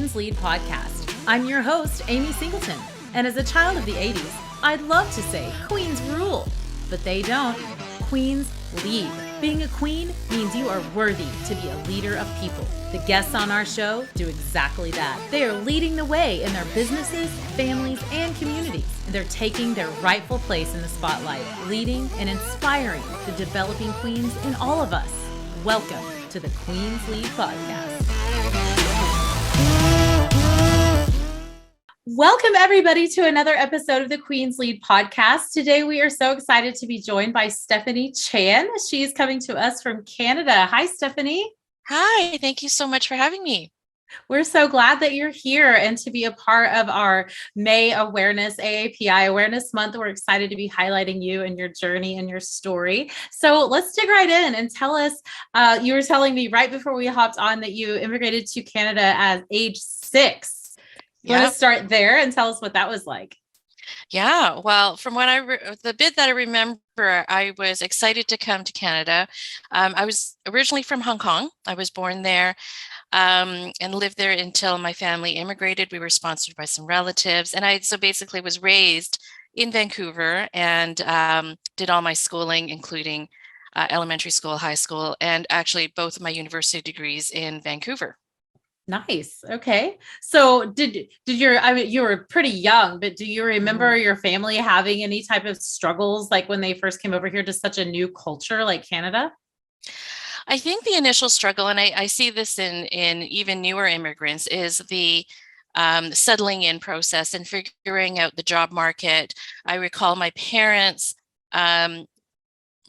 Queen's Lead podcast. I'm your host, Amy Singleton, and as a child of the 80s, I'd love to say Queens rule, but they don't. Queens lead. Being a queen means you are worthy to be a leader of people. The guests on our show do exactly that. They are leading the way in their businesses, families, and communities. They're taking their rightful place in the spotlight, leading and inspiring the developing queens in all of us. Welcome to the Queen's Lead podcast. Welcome, everybody, to another episode of the Queen's Lead podcast. Today, we are so excited to be joined by Stephanie Chan. She's coming to us from Canada. Hi, Stephanie. Hi, thank you so much for having me. We're so glad that you're here and to be a part of our May Awareness, AAPI Awareness Month. We're excited to be highlighting you and your journey and your story. So let's dig right in and tell us, you were telling me right before we hopped on that you immigrated to Canada at age 6. Yeah. Let's start there and tell us what that was like. Yeah, well, from what the bit that I remember, I was excited to come to Canada. I was originally from Hong Kong. I was born there and lived there until my family immigrated. We were sponsored by some relatives, and I basically was raised in Vancouver and did all my schooling, including elementary school, high school, and actually both of my university degrees in Vancouver. Nice. Okay. So did your, I mean, you were pretty young, but do you remember your family having any type of struggles like when they first came over here to such a new culture like Canada? I think the initial struggle, and I see this in even newer immigrants, is the settling in process and figuring out the job market. I recall my parents,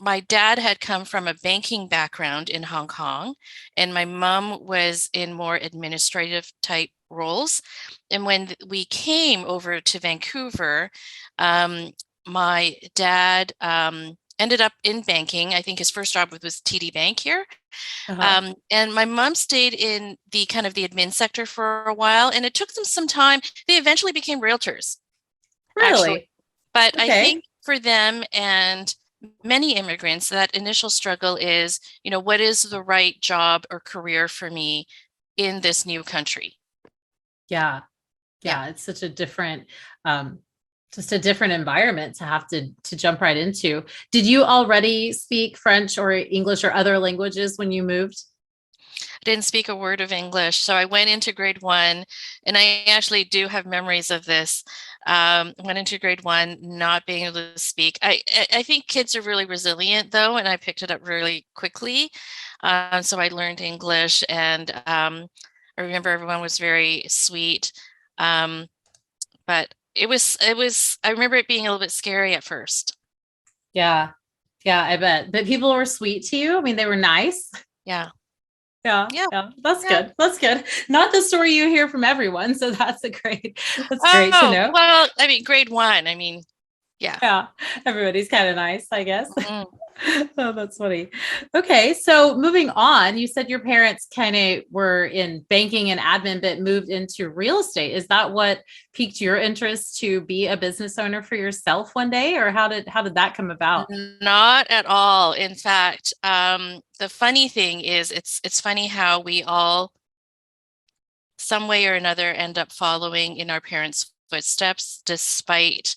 my dad had come from a banking background in Hong Kong, and my mom was in more administrative type roles. And when we came over to Vancouver, my dad ended up in banking. I think his first job was TD Bank here. Uh-huh. And my mom stayed in the kind of the admin sector for a while, and it took them some time. They eventually became realtors. Really? Actually. But Okay. I think for them and many immigrants, that initial struggle is, what is the right job or career for me in this new country? Yeah. It's such a different, just a different environment to have to jump right into. Did you already speak French or English or other languages when you moved? I didn't speak a word of English. So I went into grade 1, and I actually do have memories of this. Went into grade 1 not being able to speak. I think kids are really resilient, though, and I picked it up really quickly. So I learned English, and I remember everyone was very sweet. But it was, I remember it being a little bit scary at first. Yeah, I bet. But people were sweet to you. I mean, they were nice. Yeah. Yeah. That's good. That's good. Not the story you hear from everyone. So that's great to know. Well, I mean, grade 1, I mean, yeah. Yeah. Everybody's kind of nice, I guess. Mm-hmm. Oh, that's funny. Okay. So moving on, you said your parents kind of were in banking and admin, but moved into real estate. Is that what piqued your interest to be a business owner for yourself one day, or how did that come about? Not at all. In fact, the funny thing is it's funny how we all some way or another end up following in our parents' footsteps despite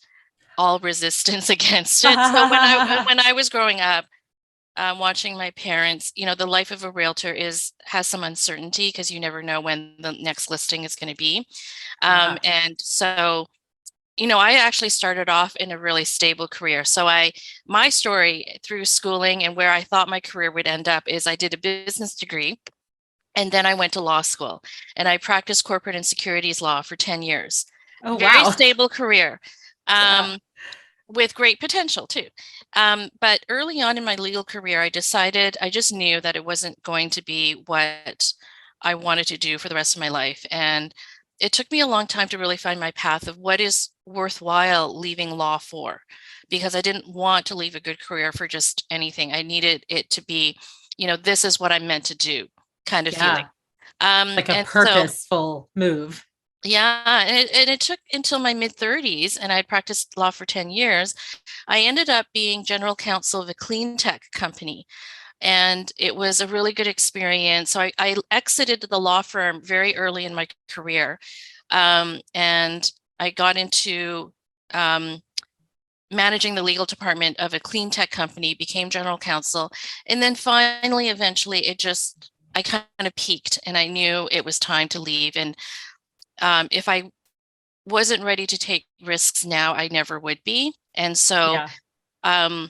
all resistance against it. So when I was growing up, watching my parents, the life of a realtor has some uncertainty because you never know when the next listing is going to be. And so, I actually started off in a really stable career. So my story through schooling and where I thought my career would end up is I did a business degree, and then I went to law school, and I practiced corporate and securities law for 10 years. Oh, Very wow. stable career. With great potential too. But early on in my legal career, I just knew that it wasn't going to be what I wanted to do for the rest of my life. And it took me a long time to really find my path of what is worthwhile leaving law for, because I didn't want to leave a good career for just anything. I needed it to be, this is what I'm meant to do kind of feeling. Like a purposeful move. Yeah, and it took until my mid-30s, and I practiced law for 10 years. I ended up being general counsel of a clean tech company. And it was a really good experience. So I exited the law firm very early in my career. And I got into um, managing the legal department of a clean tech company, became general counsel. And then finally, eventually, I kind of peaked and I knew it was time to leave. And if I wasn't ready to take risks now, I never would be. And so Yeah. um,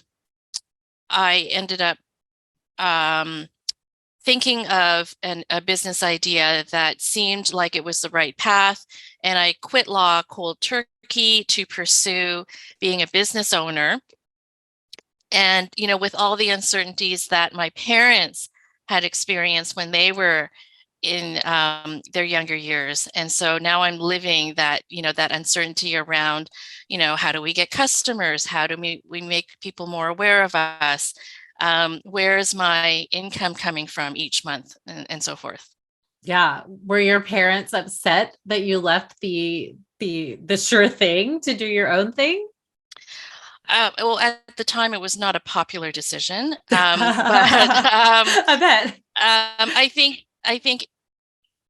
I ended up um, thinking of a business idea that seemed like it was the right path. And I quit law cold turkey to pursue being a business owner. And, with all the uncertainties that my parents had experienced when they were in their younger years. And so now I'm living that uncertainty around, how do we get customers? How do we make people more aware of us? Where is my income coming from each month and so forth? Yeah. Were your parents upset that you left the sure thing to do your own thing? Well, at the time, it was not a popular decision, but I bet. I think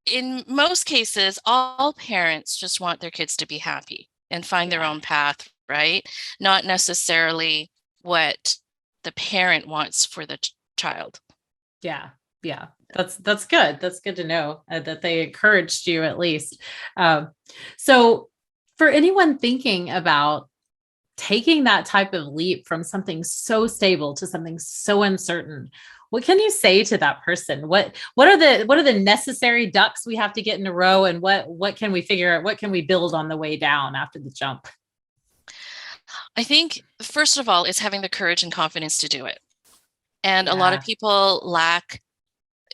in most cases, all parents just want their kids to be happy and find their Yeah. own path, right? Not necessarily what the parent wants for the child. Yeah. Yeah. That's good. That's good to know that they encouraged you at least. Um, so for anyone thinking about taking that type of leap from something so stable to something so uncertain, what can you say to that person? What are the necessary ducks we have to get in a row, and what can we figure out? What can we build on the way down after the jump? I think, first of all, is having the courage and confidence to do it. And a lot of Yeah. people lack,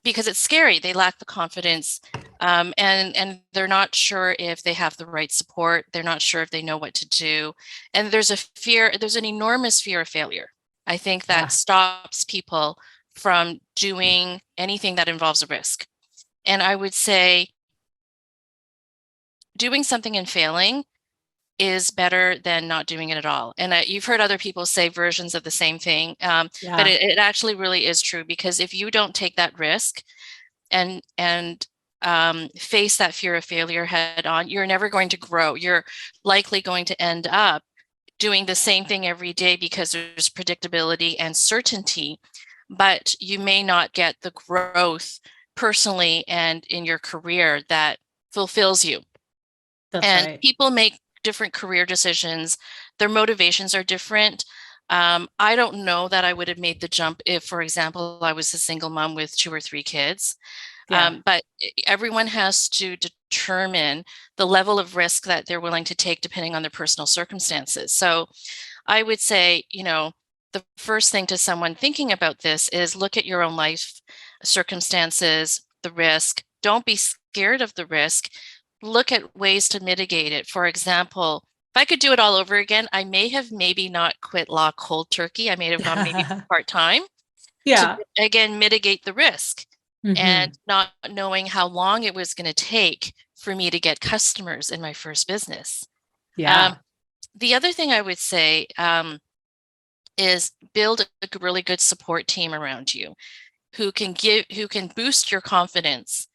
because it's scary, they lack the confidence, and they're not sure if they have the right support. They're not sure if they know what to do. And there's an enormous fear of failure. I think that Yeah. stops people from doing anything that involves a risk. And I would say doing something and failing is better than not doing it at all. And you've heard other people say versions of the same thing, but Yeah. it actually really is true, because if you don't take that risk and face that fear of failure head on, you're never going to grow. You're likely going to end up doing the same thing every day because there's predictability and certainty, but you may not get the growth personally and in your career that fulfills you. That's And right. people make different career decisions. Their motivations are different. I don't know that I would have made the jump if, for example, I was a single mom with 2 or 3 kids. Yeah. But everyone has to determine the level of risk that they're willing to take depending on their personal circumstances. So I would say, the first thing to someone thinking about this is look at your own life circumstances, the risk. Don't be scared of the risk. Look at ways to mitigate it. For example, if I could do it all over again, I may have maybe not quit law cold turkey. I may have gone maybe part-time to, Yeah. again, mitigate the risk, and Hmm. not knowing how long it was going to take for me to get customers in my first business. Um, Yeah. the other thing I would say is build a really good support team around you who can boost your confidence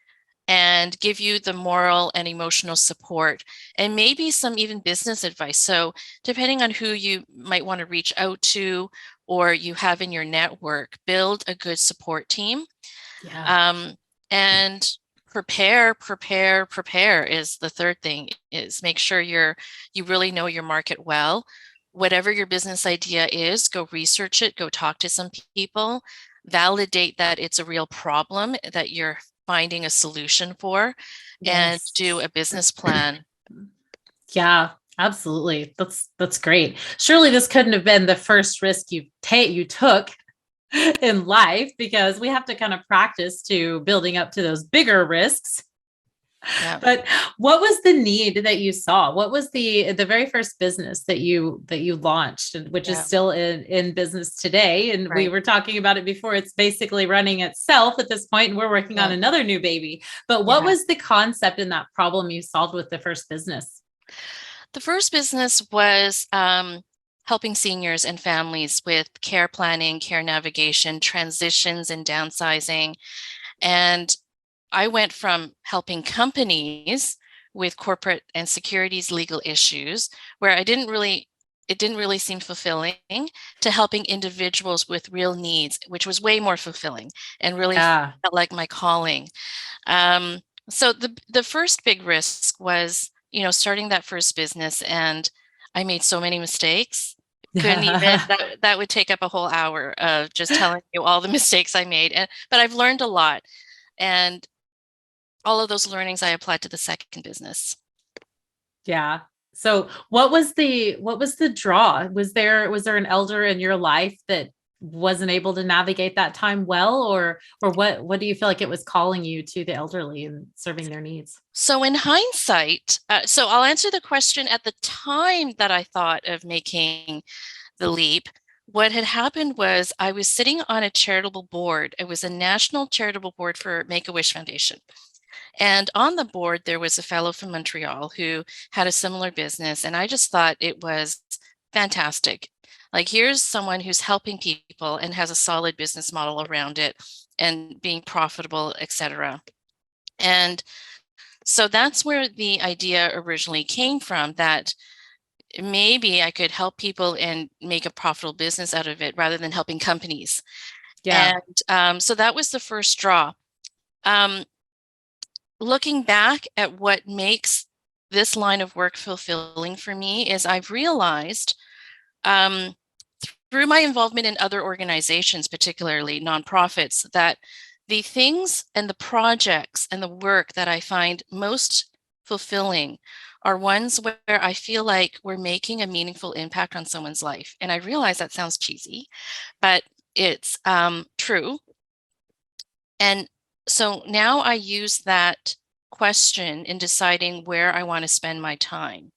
and give you the moral and emotional support, and maybe some even business advice. So depending on who you might want to reach out to or you have in your network, build a good support team. Yeah. um, and prepare is the third thing. Is make sure you really know your market well. Whatever your business idea is, go research it, go talk to some people, validate that it's a real problem that you're finding a solution for, and do Yes. a business plan. Yeah, absolutely. That's great. Surely this couldn't have been the first risk you took in life, because we have to kind of practice to building up to those bigger risks. Yeah. But what was the need that you saw? What was the very first business that you launched, and which is Yeah. still in business today? And we Right. were talking about it before. It's basically running itself at this point, and we're working on Yeah. another new baby. But what Yeah. was the concept and that problem you solved with the first business? The first business was helping seniors and families with care planning, care navigation, transitions, and downsizing. And I went from helping companies with corporate and securities legal issues, where it didn't really seem fulfilling, to helping individuals with real needs, which was way more fulfilling and really Yeah. felt like my calling. Um, so the first big risk was, starting that first business, and I made so many mistakes. Couldn't even that would take up a whole hour of just telling you all the mistakes I made. But I've learned a lot, and all of those learnings I applied to the second business. Yeah. So what was the draw? Was there an elder in your life that wasn't able to navigate that time well, or what do you feel like it was calling you to the elderly and serving their needs? So in hindsight, so I'll answer the question. At the time that I thought of making the leap, what had happened was I was sitting on a charitable board. It was a national charitable board for Make-A-Wish Foundation. And on the board, there was a fellow from Montreal who had a similar business. And I just thought it was fantastic. Like, here's someone who's helping people and has a solid business model around it and being profitable, etc. And so that's where the idea originally came from, that maybe I could help people and make a profitable business out of it rather than helping companies. Yeah. And so that was the first draw. Um, Looking back at what makes this line of work fulfilling for me is I've realized, um, through my involvement in other organizations, particularly nonprofits, that the things and the projects and the work that I find most fulfilling are ones where I feel like we're making a meaningful impact on someone's life. And I realize that sounds cheesy, but it's true. And so now I use that question in deciding where I want to spend my time.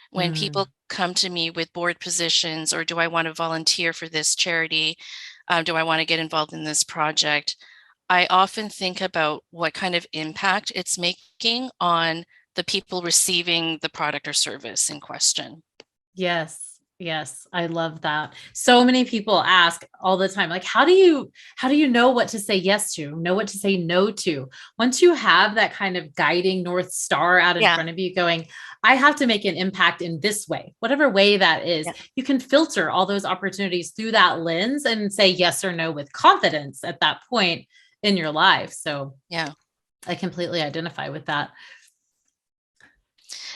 When Mm. people come to me with board positions, or do I want to volunteer for this charity? Do I want to get involved in this project? I often think about what kind of impact it's making on the people receiving the product or service in question. Yes. Yes, I love that. So many people ask all the time, like, how do you know what to say yes to, know what to say no to? Once you have that kind of guiding North Star out in Yeah, front of you going, I have to make an impact in this way, whatever way that is, yeah, you can filter all those opportunities through that lens and say yes or no with confidence at that point in your life. So yeah. I completely identify with that.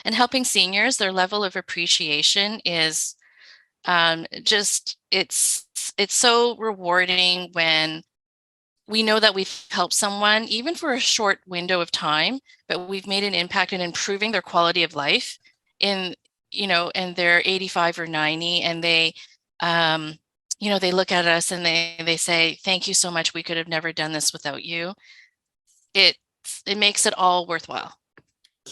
And helping seniors, their level of appreciation is just it's so rewarding when we know that we've helped someone, even for a short window of time, but we've made an impact in improving their quality of life in, and they're 85 or 90, and um, they look at us and they say, thank you so much. We could have never done this without you. It, it makes it all worthwhile.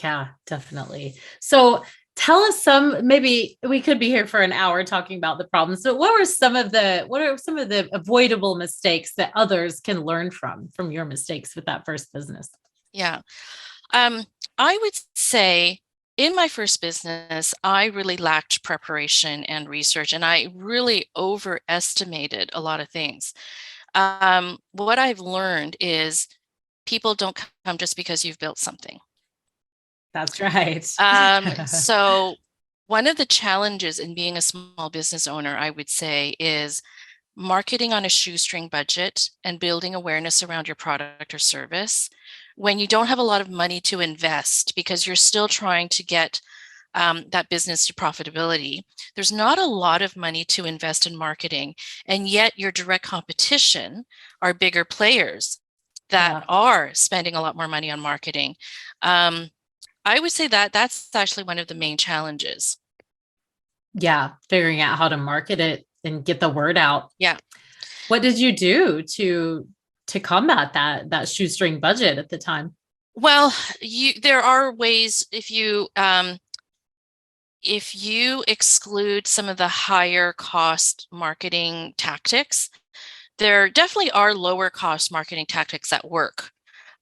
Yeah, definitely. So tell us maybe we could be here for an hour talking about the problems. So what are some of the avoidable mistakes that others can learn from your mistakes with that first business? Yeah. Um, I would say in my first business, I really lacked preparation and research, and I really overestimated a lot of things. What I've learned is people don't come just because you've built something. That's right. So one of the challenges in being a small business owner, I would say, is marketing on a shoestring budget and building awareness around your product or service when you don't have a lot of money to invest because you're still trying to get that business to profitability. There's not a lot of money to invest in marketing, and yet your direct competition are bigger players that Yeah. are spending a lot more money on marketing. Um, I would say that that's actually one of the main challenges. Yeah. Figuring out how to market it and get the word out. Yeah. What did you do to combat that shoestring budget at the time? Well, there are ways if you exclude some of the higher cost marketing tactics, there definitely are lower cost marketing tactics that work.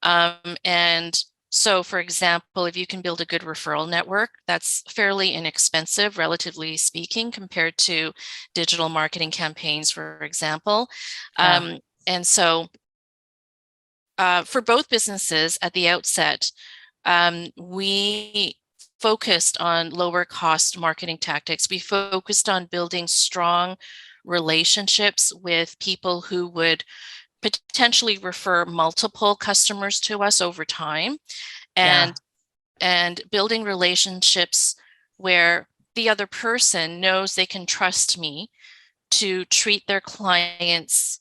And So, for example, if you can build a good referral network, that's fairly inexpensive, relatively speaking, compared to digital marketing campaigns, for example. Yeah. And so, for both businesses at the outset, we focused on lower cost marketing tactics. We focused on building strong relationships with people who would potentially refer multiple customers to us over time, Yeah. and building relationships where the other person knows they can trust me to treat their clients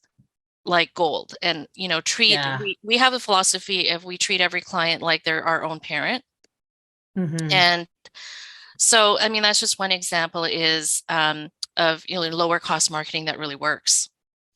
like gold. And treat Yeah. we have a philosophy of we treat every client like they're our own parent. Hmm. And so, I mean, that's just one example is of lower cost marketing that really works.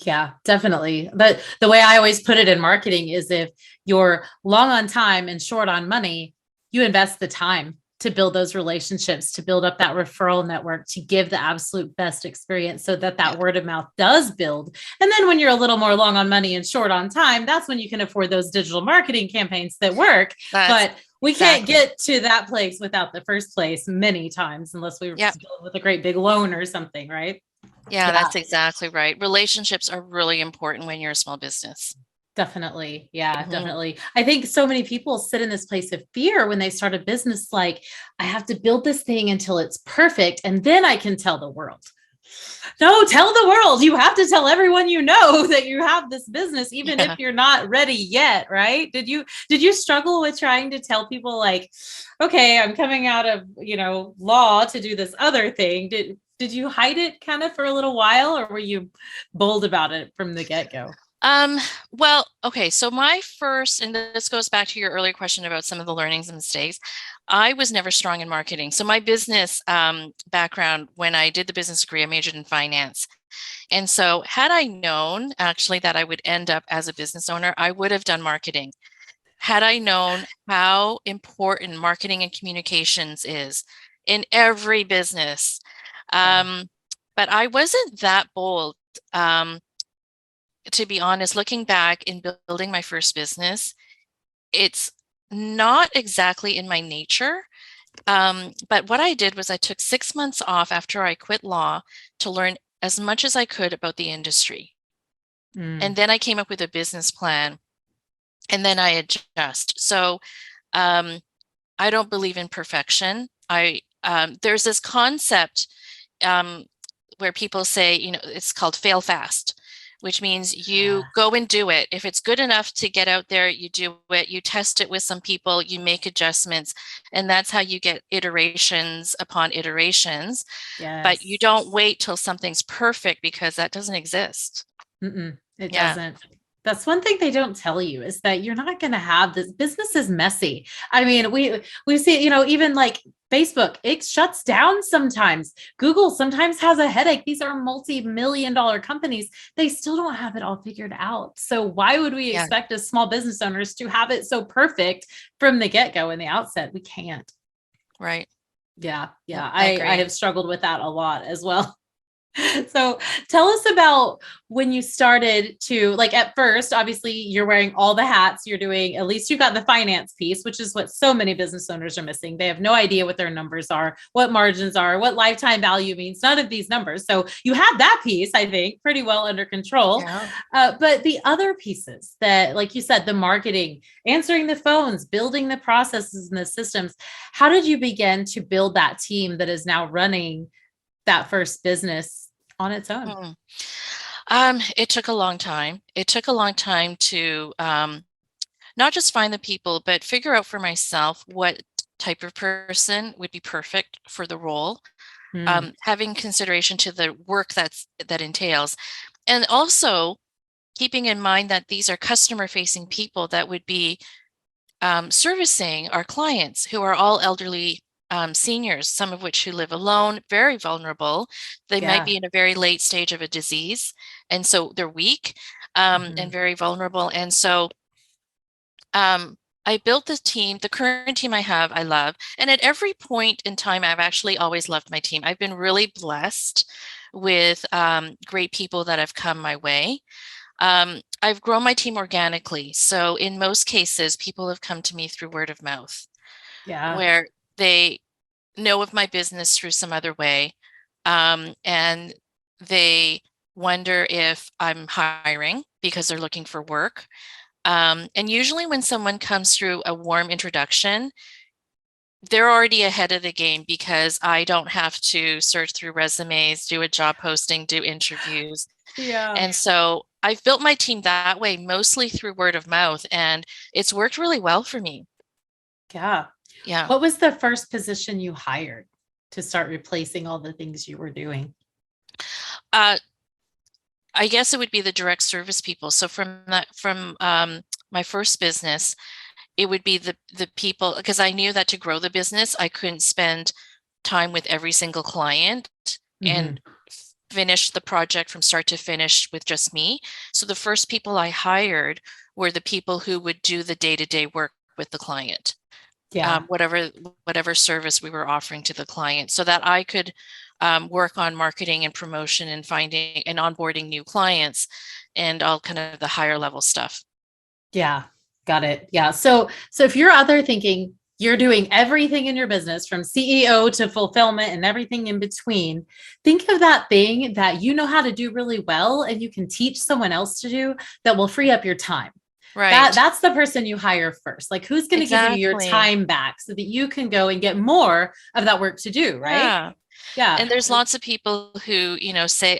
Yeah, definitely. But the way I always put it in marketing is if you're long on time and short on money, you invest the time to build those relationships, to build up that referral network, to give the absolute best experience so that Yeah, that word of mouth does build. And then when you're a little more long on money and short on time, that's when you can afford those digital marketing campaigns that work. that's But we can't exactly. get to that place without the first place many times unless we were Yeah. dealing with a great big loan or something, right? Yeah, Yeah. that's exactly right. Relationships are really important when you're a small business. Definitely. Yeah, Mhm. definitely. I think so many people sit in this place of fear when they start a business like, I have to build this thing until it's perfect and then I can tell the world. No, tell the world. You have to tell everyone you know that you have this business even if Yeah. you're not ready yet, right? Did you struggle with trying to tell people like, okay, I'm coming out of, law to do this other thing? Did you hide it kind of for a little while or were you bold about it from the get-go? Um, well, okay, so my first, and this goes back to your earlier question about some of the learnings and mistakes. I was never strong in marketing. So my business background, when I did the business degree, I majored in finance. And so had I known actually that I would end up as a business owner, I would have done marketing. Had I known how important marketing and communications is in every business. Yeah. Um, but I wasn't that bold. Um, to be honest, looking back in building my first business, it's not exactly in my nature. But what I did was I took 6 months off after I quit law to learn as much as I could about the industry. And Mm. then I came up with a business plan and then I adjust. So um, I don't believe in perfection. There's this concept um, where people say, it's called fail fast, which means you Yeah. go and do it. If it's good enough to get out there, you do it, you test it with some people, you make adjustments, and that's how you get iterations upon iterations. But you Yes. don't wait till something's perfect because that doesn't exist. It Yeah, doesn't. That's one thing they don't tell you is that you're not going to have this business is messy. I mean, we see, even like Facebook, it shuts down sometimes. Google sometimes has a headache. These are multi-million dollar companies. They still don't have it all figured out. So why would we yeah, expect as small business owners to have it so perfect from the get-go in the outset? We can't. right. Yeah, Yep, yeah. I I agree. have struggled with that a lot as well. So tell us about when you started to like at first, obviously you're wearing all the hats. You're doing, at least you got the finance piece, which is what so many business owners are missing. They have no idea what their numbers are, what margins are, what lifetime value means, none of these numbers. So you had that piece, I think, pretty well under control. Yeah. But the other pieces that, like you said, the marketing, answering the phones, building the processes and the systems, how did you begin to build that team that is now running that first business on its own? Hmm. It took a long time. It took a long time to not just find the people, but figure out for myself what type of person would be perfect for the role, Hmm. having consideration to the work that entails, and also keeping in mind that these are customer-facing people that would be servicing our clients who are all elderly seniors, some of which who live alone, very vulnerable. They might Yeah. be in a very late stage of a disease, and so they're weak and Mhm. very vulnerable. And so um, I built this team. The current team I have, I love. And at every point in time, I've actually always loved my team. I've been really blessed with great people that have come my way. I've grown my team organically. So in most cases, people have come to me through word of mouth, Yeah. where they know of my business through some other way. And they wonder if I'm hiring because they're looking for work. And usually when someone comes through a warm introduction, they're already ahead of the game because I don't have to search through resumes, do a job posting, do interviews. Yeah. And so I've built my team that way, mostly through word of mouth, and it's worked really well for me. Yeah. Yeah. What was the first position you hired to start replacing all the things you were doing? Uh, I guess it would be the direct service people. So from my first business, it would be the people, because I knew that to grow the business, I couldn't spend time with every single client Mhm. and finish the project from start to finish with just me. So the first people I hired were the people who would do the day-to-day work with the client, Yeah. whatever service we were offering to the client, so that I could work on marketing and promotion and finding and onboarding new clients and all kind of the higher level stuff. Yeah. Got it. Yeah. So if you're out there thinking you're doing everything in your business from CEO to fulfillment and everything in between, think of that thing that you know how to do really well and you can teach someone else to do that will free up your time. Right. That's the person you hire first. Like who's going to give you your Exactly. time back so that you can go and get more of that work to do, right? Yeah. Yeah. And there's lots of people who,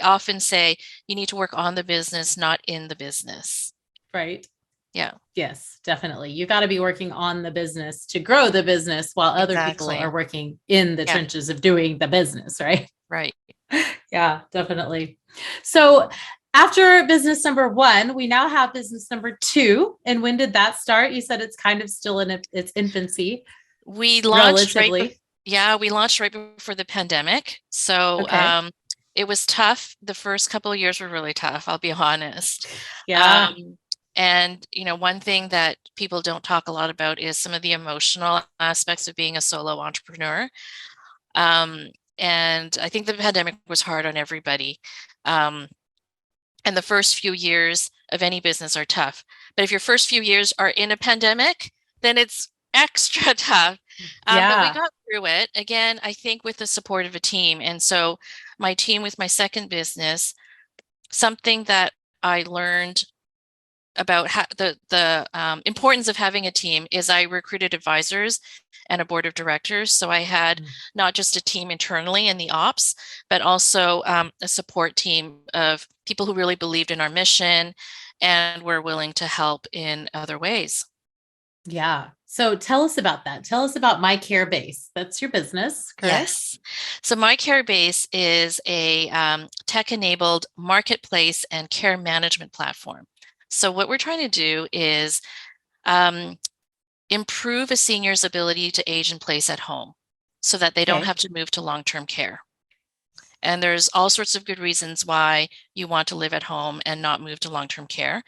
often say you need to work on the business, not in the business. Right. Yeah, Yes, definitely. You got to be working on the business to grow the business while other people are exactly. working in the Yeah, trenches of doing the business, right? right. Yeah, definitely. So after business number one, we now have business number two. And when did that start? You said it's kind of still in its infancy, We launched relatively. we launched right before the pandemic. So Okay. it was tough. The first couple of years were really tough, I'll be honest. Yeah. Um, and one thing that people don't talk a lot about is some of the emotional aspects of being a solo entrepreneur. Um, and I think the pandemic was hard on everybody. Um, and the first few years of any business are tough. But if your first few years are in a pandemic, then it's extra tough. But we Yeah. got through it again, I think, with the support of a team. And so my team with my second business, something that I learned about the importance of having a team is I recruited advisors and a board of directors. So I had not just a team internally in the ops, but also a support team of people who really believed in our mission and were willing to help in other ways. Yeah. So tell us about that. Tell us about My Care Base. That's your business, correct? Yes. So My Care Base is a tech-enabled marketplace and care management platform. So what we're trying to do is um, improve a senior's ability to age in place at home so that they don't Okay. have to move to long-term care. And there's all sorts of good reasons why you want to live at home and not move to long-term care.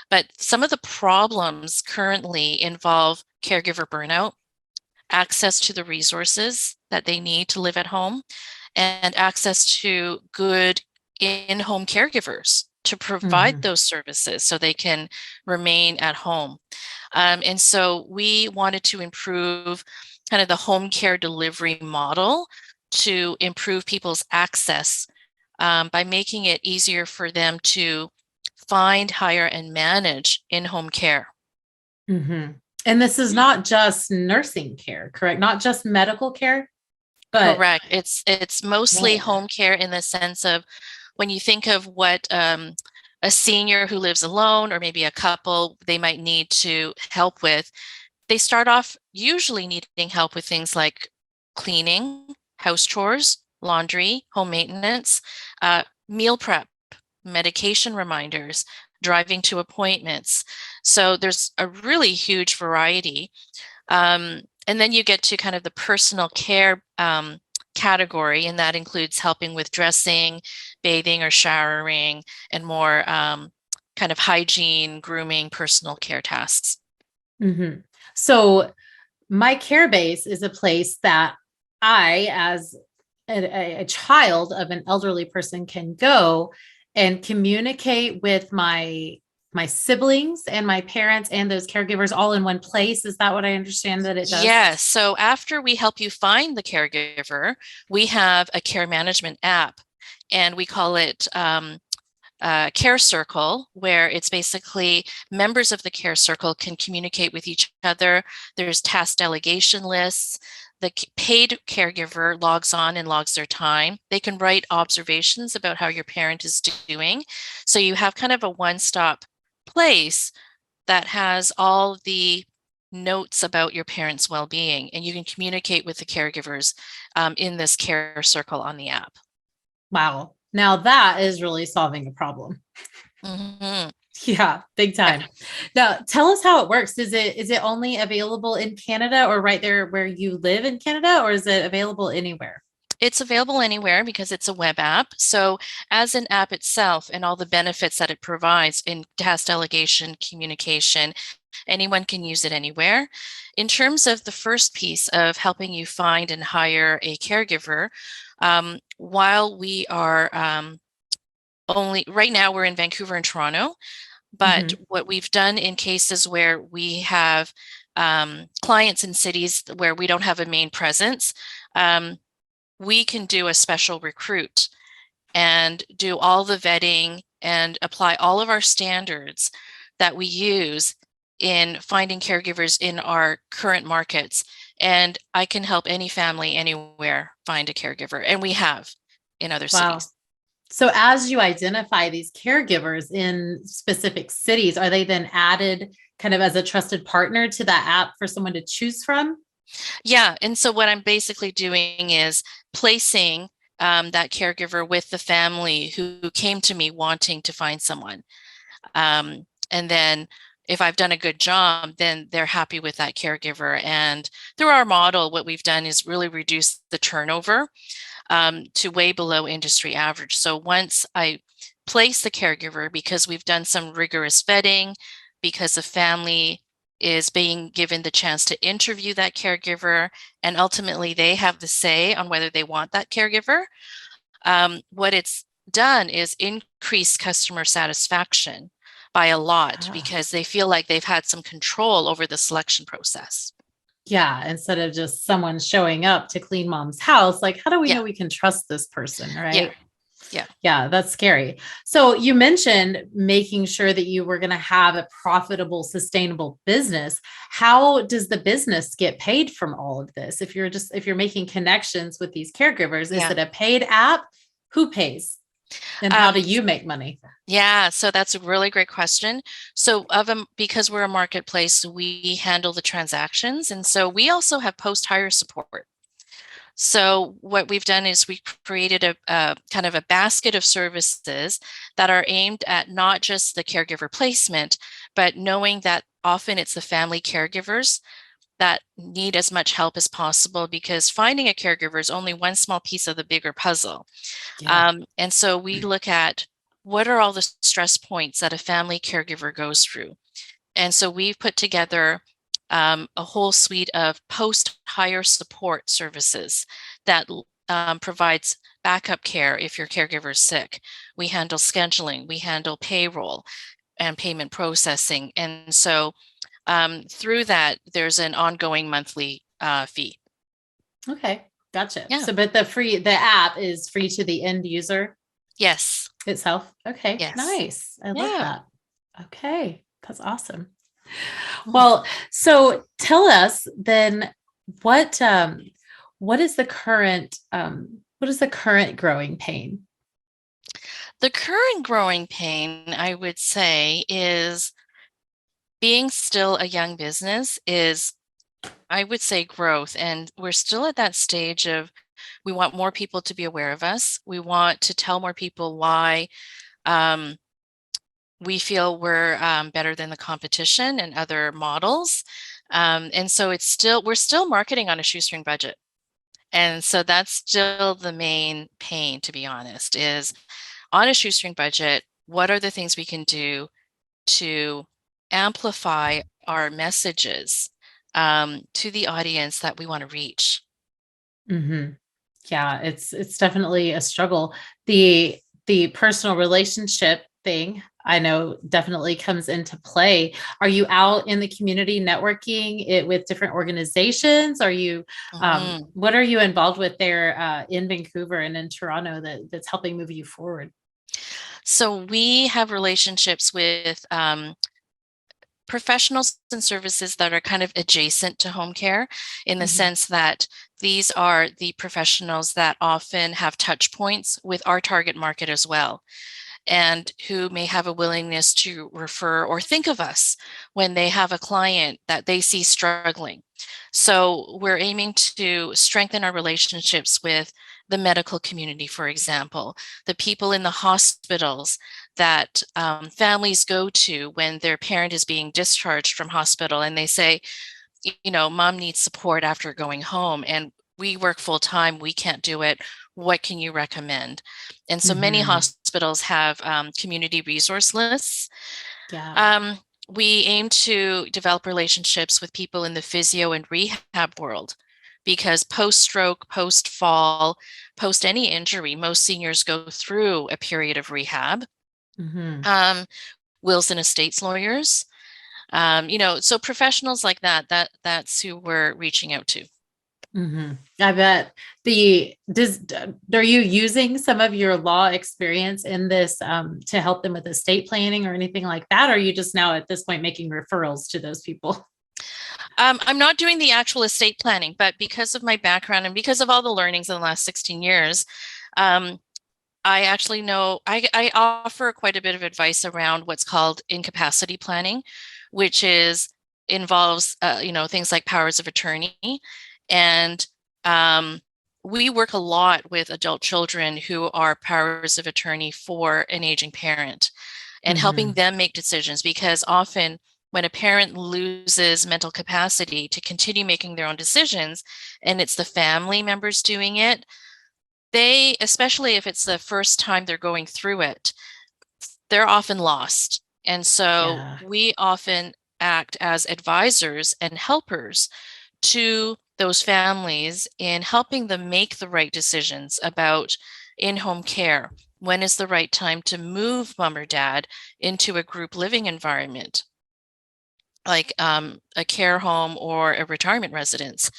But some of the problems currently involve caregiver burnout, access to the resources that they need to live at home, and access to good in-home caregivers to provide Mhm. those services so they can remain at home. And so we wanted to improve kind of the home care delivery model to improve people's access by making it easier for them to find, hire, and manage in-home care. Mhm. And this is not just nursing care, correct? Not just medical care, but Correct. It's mostly more. home care in the sense of when you think of what a senior who lives alone or maybe a couple they might need to help with, they start off usually needing help with things like cleaning, house chores, laundry, home maintenance, meal prep, medication reminders, driving to appointments. So there's a really huge variety. And then you get to kind of the personal care category, and that includes helping with dressing, bathing or showering, and more kind of hygiene, grooming, personal care tasks. Mhm. So My Care Base is a place that I, as a child of an elderly person, can go and communicate with my siblings and my parents and those caregivers all in one place. Is that what I understand that it does? Yes. So after we help you find the caregiver, we have a care management app, and we call it Care Circle, where it's basically members of the Care Circle can communicate with each other. There's task delegation lists. The paid caregiver logs on and logs their time. They can write observations about how your parent is doing. So you have kind of a one-stop place that has all the notes about your parents' well-being, and you can communicate with the caregivers in this Care Circle on the app. Wow. Now that is really solving a problem. Mm-hmm. Yeah, big Yeah. time. Now, tell us how it works. Is it only available in Canada or right there where you live in Canada, or is it available anywhere? It's available anywhere because it's a web app. So, as an app itself and all the benefits that it provides in task delegation, communication, anyone can use it anywhere. In terms of the first piece of helping you find and hire a caregiver, while we are only right now, we're in Vancouver and Toronto, but Mhm. what we've done in cases where we have clients in cities where we don't have a main presence, um, we can do a special recruit and do all the vetting and apply all of our standards that we use in finding caregivers in our current markets. And I can help any family anywhere find a caregiver, and we have in other Wow. cities. So as you identify these caregivers in specific cities, are they then added kind of as a trusted partner to that app for someone to choose from? Yeah. And so what I'm basically doing is placing that caregiver with the family who came to me wanting to find someone. And then if I've done a good job, then they're happy with that caregiver. And through our model, what we've done is really reduce the turnover to way below industry average. So once I place the caregiver, because we've done some rigorous vetting, because the family is being given the chance to interview that caregiver, and ultimately they have the say on whether they want that caregiver, what it's done is increase customer satisfaction by a lot Ah, because they feel like they've had some control over the selection process. yeah, instead of just someone showing up to clean mom's house, like how do we Yeah, know we can trust this person, yeah, right? yeah. Yeah, that's scary. So you mentioned making sure that you were going to have a profitable, sustainable business. How does the business get paid from all of this? If you're making connections with these caregivers, is Yeah. it a paid app? Who pays? And how Um, do you make money? yeah, so that's a really great question. So because we're a marketplace, we handle the transactions. And so we also have post-hire support. So what we've done is we created a kind of a basket of services that are aimed at not just the caregiver placement, but knowing that often it's the family caregivers that need as much help as possible, because finding a caregiver is only one small piece of the bigger puzzle. Yeah. And so we look at what are all the stress points that a family caregiver goes through. And so we've put together a whole suite of post-hire support services that provides backup care if your caregiver is sick. We handle scheduling, we handle payroll and payment processing. And so through that, there's an ongoing monthly fee. Okay. Gotcha. Yeah. So, but the app is free to the end user Yes. itself. Okay. Yes. Nice. I love Yeah. that. Okay. That's awesome. Mhm. Well, so tell us then what what is the current growing pain? The current growing pain, I would say, is being still a young business is, I would say, growth. And we're still at that stage of we want more people to be aware of us. We want to tell more people why um, we feel we're better than the competition and other models. And so we're still marketing on a shoestring budget. And so that's still the main pain, to be honest, is on a shoestring budget, what are the things we can do to amplify our messages to the audience that we want to reach? Hmm. Yeah, it's definitely a struggle. The the personal relationship thing, I know definitely comes into play. Are you out in the community networking it with different organizations? Are you, Mhm. what are you involved with there in Vancouver and in Toronto that's helping move you forward? So we have relationships with professionals and services that are kind of adjacent to home care in the Mhm. sense that these are the professionals that often have touch points with our target market as well, and who may have a willingness to refer or think of us when they have a client that they see struggling. So we're aiming to strengthen our relationships with the medical community, for example, the people in the hospitals that families go to when their parent is being discharged from hospital and they say, mom needs support after going home and we work full time, we can't do it. What can you recommend? And so many Mhm. hospitals have community resource lists. Yeah. Um, we aim to develop relationships with people in the physio and rehab world because post stroke, post fall, post any injury, most seniors go through a period of rehab. Mhm. Um, wills and estates lawyers, so professionals like that's who we're reaching out to. I bet are you using some of your law experience in this to help them with estate planning or anything like that? Or are you just now at this point making referrals to those people? I'm not doing the actual estate planning, but because of my background and because of all the learnings in the last 16 years, um, I actually know I offer quite a bit of advice around what's called incapacity planning, which is involves things like powers of attorney, and um, we work a lot with adult children who are powers of attorney for an aging parent and helping Hmm. them make decisions because often when a parent loses mental capacity to continue making their own decisions and it's the family members doing it, they, especially if it's the first time they're going through it, they're often lost. And so Yeah. we often act as advisors and helpers to those families in helping them make the right decisions about in-home care. When is the right time to move mom or dad into a group living environment, like a care home or a retirement residence?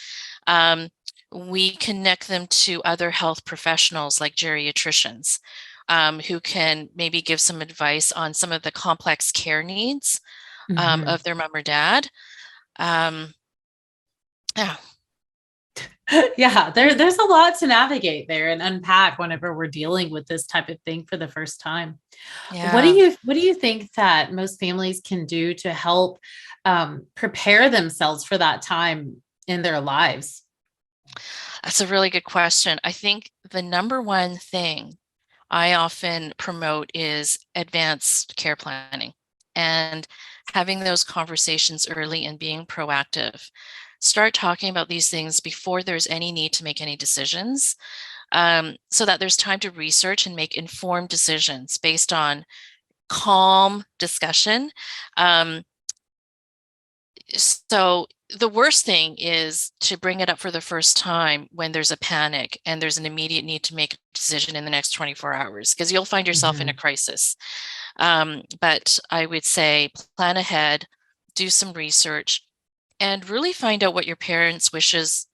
Um, we connect them to other health professionals like geriatricians who can maybe give some advice on some of the complex care needs Hmm. of their mom or dad. Um, yeah, Yeah, there's a lot to navigate there and unpack whenever we're dealing with this type of thing for the first time. yeah, What do you think that most families can do to help prepare themselves for that time in their lives? that's a really good question. I think the number one thing I often promote is advanced care planning and having those conversations early and being proactive. Start talking about these things before there's any need to make any decisions, so that there's time to research and make informed decisions based on calm discussion. Um, so the worst thing is to bring it up for the first time when there's a panic and there's an immediate need to make a decision in the next 24 hours because you'll find yourself in a Hmm. crisis. But I would say plan ahead, do some research, and really find out what your parents' wishes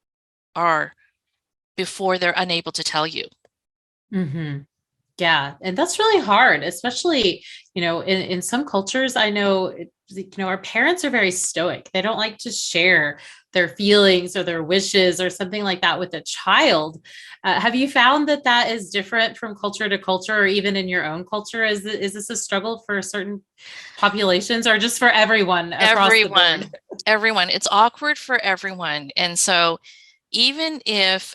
are before they're unable to tell you. Hmm. Yeah, and that's really hard, especially, in some cultures, I know, our parents are very stoic. They don't like to share their feelings or their wishes or something like that with a child. Have you found that that is different from culture to culture, or even in your own culture? Is this a struggle for certain populations or just for everyone across the board? Everyone, it's awkward for everyone. And so even if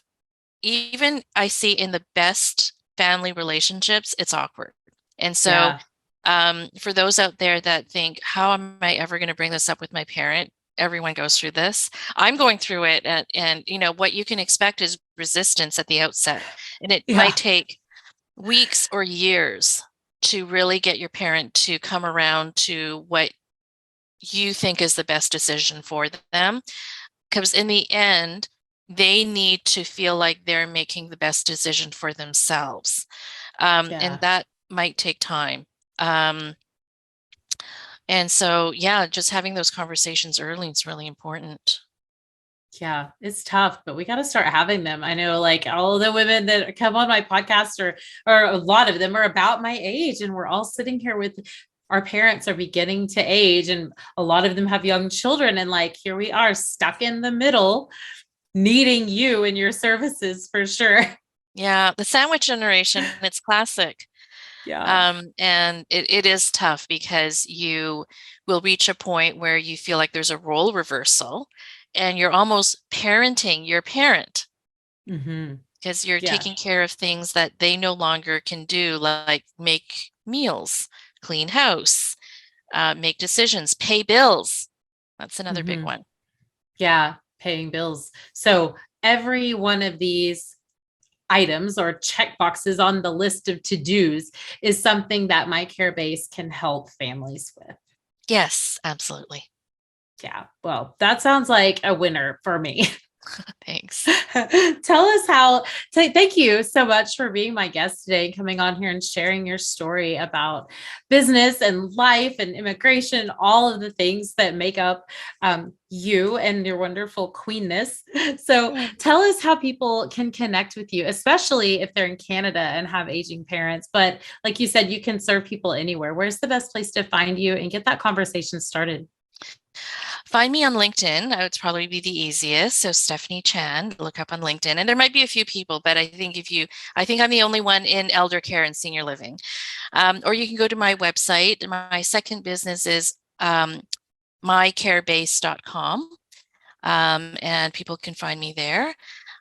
even I see in the best family relationships, it's awkward. And so, Yeah. for those out there that think, how am I ever going to bring this up with my parent? Everyone goes through this. I'm going through it. And, what you can expect is resistance at the outset. And it Yeah. might take weeks or years to really get your parent to come around to what you think is the best decision for them. Because in the end, they need to feel like they're making the best decision for themselves. And that might take time. And so, yeah, just having those conversations early is really important. Yeah, it's tough, but we got to start having them. I know like all the women that come on my podcast or a lot of them are about my age, and we're all sitting here with our parents are beginning to age, and a lot of them have young children. And like, here we are stuck in the middle, needing you and your services for sure. Yeah, the sandwich generation, it's classic. Yeah. And it is tough because you will reach a point where you feel like there's a role reversal and you're almost parenting your parent Mm-hmm. because you're Yeah. taking care of things that they no longer can do, like make meals, clean house, make decisions, pay bills. That's another big Mm-hmm. one. Yeah. Paying bills. So every one of these items or check boxes on the list of to-dos is something that My Care Base can help families with. Yes, absolutely. Yeah. Well, that sounds like a winner for me. Thanks. Tell us how, thank you so much for being my guest today, coming on here and sharing your story about business and life and immigration, all of the things that make up you and your wonderful queenness. So tell us how people can connect with you, especially if they're in Canada and have aging parents. But like you said, you can serve people anywhere. Where's the best place to find you and get that conversation started? Find me on LinkedIn. That would probably be the easiest. So Stephanie Chan, look up on LinkedIn. And there might be a few people, but I think I'm the only one in elder care and senior living. Or you can go to my website. My second business is mycarebase.com. And people can find me there.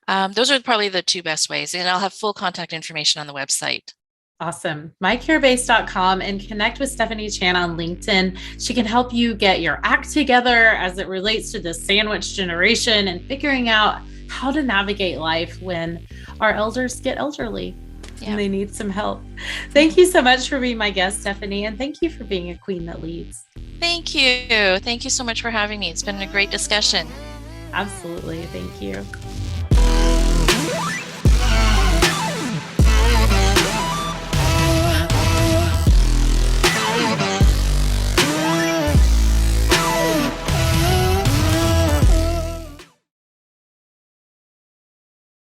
Those are probably the two best ways. And I'll have full contact information on the website. Awesome. mycarebase.com and connect with Stephanie Chan on LinkedIn. She can help you get your act together as it relates to the sandwich generation and figuring out how to navigate life when our elders get elderly and they need some help. Thank you so much for being my guest, Stephanie, and thank you for being a queen that leads. Thank you. Thank you so much for having me. It's been a great discussion. Absolutely. Thank you.